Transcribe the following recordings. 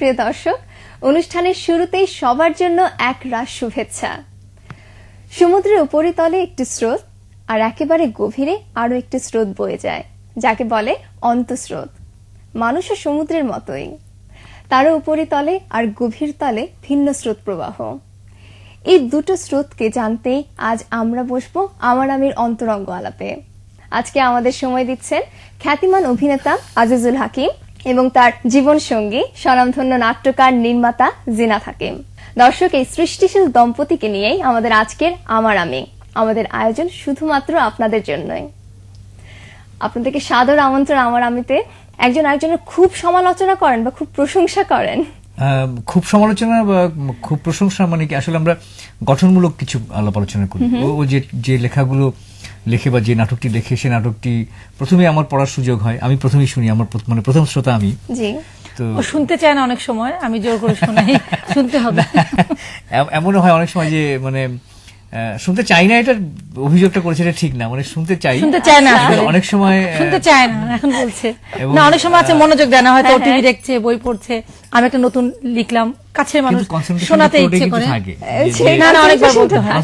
প্রিয় দর্শক, অনুষ্ঠানের শুরুতেই সবার জন্য এক রাশ শুভেচ্ছা। সমুদ্রের উপরিতলে একটি স্রোত আর একেবারে গভীরে আরো একটি স্রোত বয়ে যায়, যাকে বলে অন্তঃস্রোত। মানুষও সমুদ্রের মতোই, তারও উপরিতলে আর গভীর তলে ভিন্ন স্রোত প্রবাহ। এই দুটো স্রোতকে জানতে আজ আমরা বসবো আমার আমির অন্তরঙ্গ আলাপে। আজকে আমাদের সময় দিচ্ছেন খ্যাতিমান অভিনেতা আজিজুল হাকিম এবং তার জীবন সঙ্গী স্বনামধন্য নাট্যকার নির্মাতা জিনাত হাকিম। দর্শক, এই সৃষ্টিশীল দম্পতিকে নিয়েই আমাদের আজকের আমার আমি। আমাদের আয়োজন শুধুমাত্র আপনাদের জন্যই। আপনাদেরকে সাদর আমন্ত্রণ আমার আমিতে। একজন আরেকজনের খুব সমালোচনা করেন বা খুব প্রশংসা করেন? খুব সমালোচনা বা খুব প্রশংসা মানে কি, আসলে আমরা গঠনমূলক কিছু আলাপ আলোচনা করি। ও যে লেখাগুলো লেখে বা যে নাটকটি লেখে, সে নাটকটি প্রথমে আমার পড়ার সুযোগ হয়, আমি প্রথমেই শুনি, আমার মানে প্রথম শ্রোতা আমি। তো শুনতে চায় না অনেক সময়, আমি জোর করে শোনাই, শুনতে হবে। এমনও হয় অনেক সময় যে মানে শুনতে চাই না, এটা অভিযোগটা করেছে, এটা ঠিক না, মানে শুনতে চাই, শুনতে চায় না, অনেক সময় শুনতে চায় না, এখন বলছে না। অনেক সময় আছে মনোযোগ দেয় না, হয়তো টিভি দেখছে, বই পড়ছে, আমি একটা নতুন লিখলাম, কাছের মানুষ শোনাতে ইচ্ছে করে। না না, অনেকবার বলতে হয়,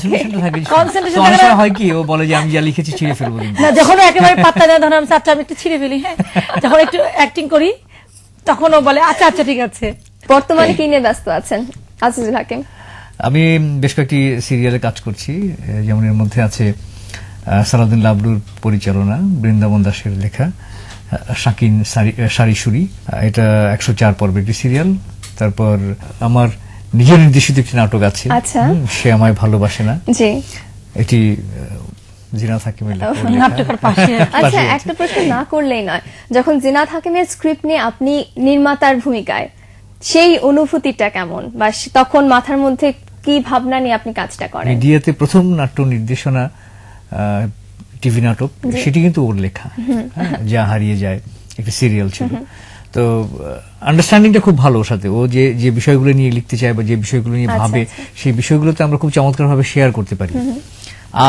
কনসেন্ট্রেশন হয় কি, ও বলে যে আমি যা লিখেছি ছিঁড়ে ফেলবো না, যখন একেবারে পাত্তা দেয়, ধরো আচ্ছা আমি একটু ছিঁড়ে ফেলি, হ্যাঁ, যখন একটু অ্যাক্টিং করি তখন ও বলে আচ্ছা আচ্ছা ঠিক আছে। বর্তমানে কি নিয়ে ব্যস্ত আছেন আজিজুল হাকিম? আমি বেশ কয়েকটি সিরিয়ালে কাজ করছি, যেমন এর মধ্যে আছে সালাউদ্দিন লাবলুর পরিচালনা, বৃন্দাবন দাসের লেখা শাকিন সারিসুরি, এটা 104 পর্বের একটি সিরিয়াল। তারপর আমার নিজের নির্দেশিত একটি নাটক আছে, সে আমায় ভালোবাসে না, এটি জিনাত হাকিমের লেখা। আচ্ছা, একটা প্রশ্ন না করলেই নয়, যখন জিনাত হাকিমের স্ক্রিপ্ট নিয়ে আপনি নির্মাতার ভূমিকায়, সেই অনুভূতিটা কেমন, বা তখন মাথার মধ্যে কি ভাবনা নিয়ে আপনি কাজটা করেন? মিডিয়াতে প্রথম নাট্য নির্দেশনা টিভি নাটক, সেটি কিন্তু ওর লেখা, যা হারিয়ে যায়, একটা সিরিয়াল ছিল। তো আন্ডারস্ট্যান্ডিংটা খুব ভালো ওর সাথে। ও যে বিষয়গুলো নিয়ে লিখতে চায় বা যে বিষয়গুলো নিয়ে ভাবে, সেই বিষয়গুলোতে আমরা খুব চমৎকার ভাবে শেয়ার করতে পারি।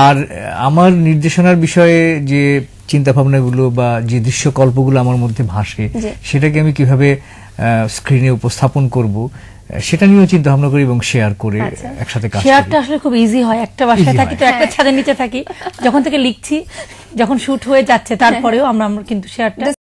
আর আমার নির্দেশনার বিষয়ে যে চিন্তা ভাবনাগুলো বা যে দৃশ্যকল্পগুলো আমার মধ্যে ভাসে, সেটাকে আমি কিভাবে স্ক্রিনে উপস্থাপন করব, সেটা নিয়েও চিন্তা ভাবনা করি এবং শেয়ার করে একসাথে কাজ করি। শেয়ারটা আসলে খুব ইজি হয়, একটা বাসায় থাকি তো, একটা ছাদের নিচে থাকি, যখন থেকে লিখছি, যখন শুট হয়ে যাচ্ছে, তারপরেও আমরা কিন্তু শেয়ারটা